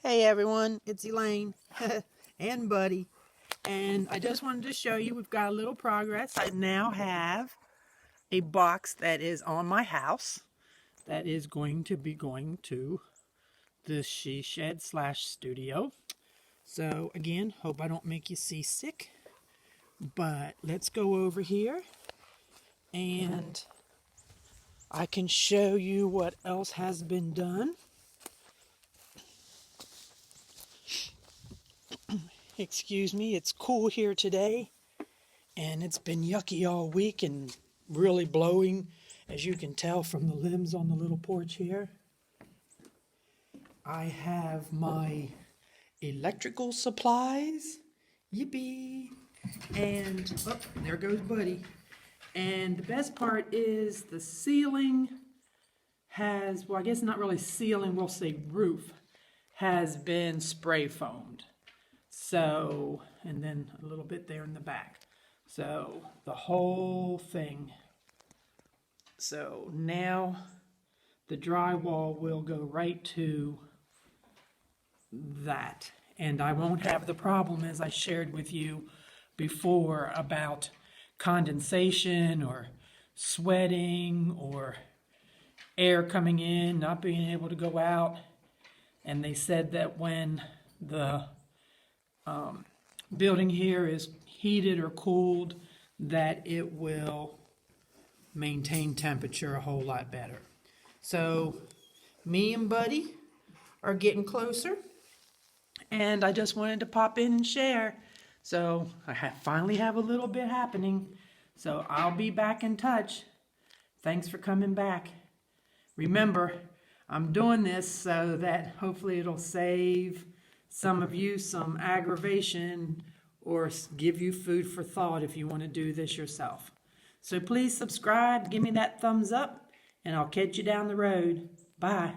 Hey everyone, it's Elaine and Buddy, and I just wanted to show you we've got a little progress. I now have a box that is on my house that is going to be going to the she shed / studio. So again, hope I don't make you seasick, but let's go over here and I can show you what else has been done. Excuse me, it's cool here today, and it's been yucky all week and really blowing, as you can tell from the limbs on the little porch here. I have my electrical supplies, yippee, and oh, there goes Buddy. And the best part is the ceiling has, well, I guess not really ceiling, we'll say roof, has been spray foamed. So, and then a little bit there in the back. So, the whole thing. So, now the drywall will go right to that. And I won't have the problem, as I shared with you before, about condensation or sweating or air coming in, not being able to go out. And they said that when the building here is heated or cooled, that it will maintain temperature a whole lot better. So me and Buddy are getting closer, and I just wanted to pop in and share. So I finally have a little bit happening, so I'll be back in touch. Thanks for coming back. Remember, I'm doing this so that hopefully it'll save some of you some aggravation or give you food for thought if you want to do this yourself. So please subscribe, give me that thumbs up, and I'll catch you down the road. Bye.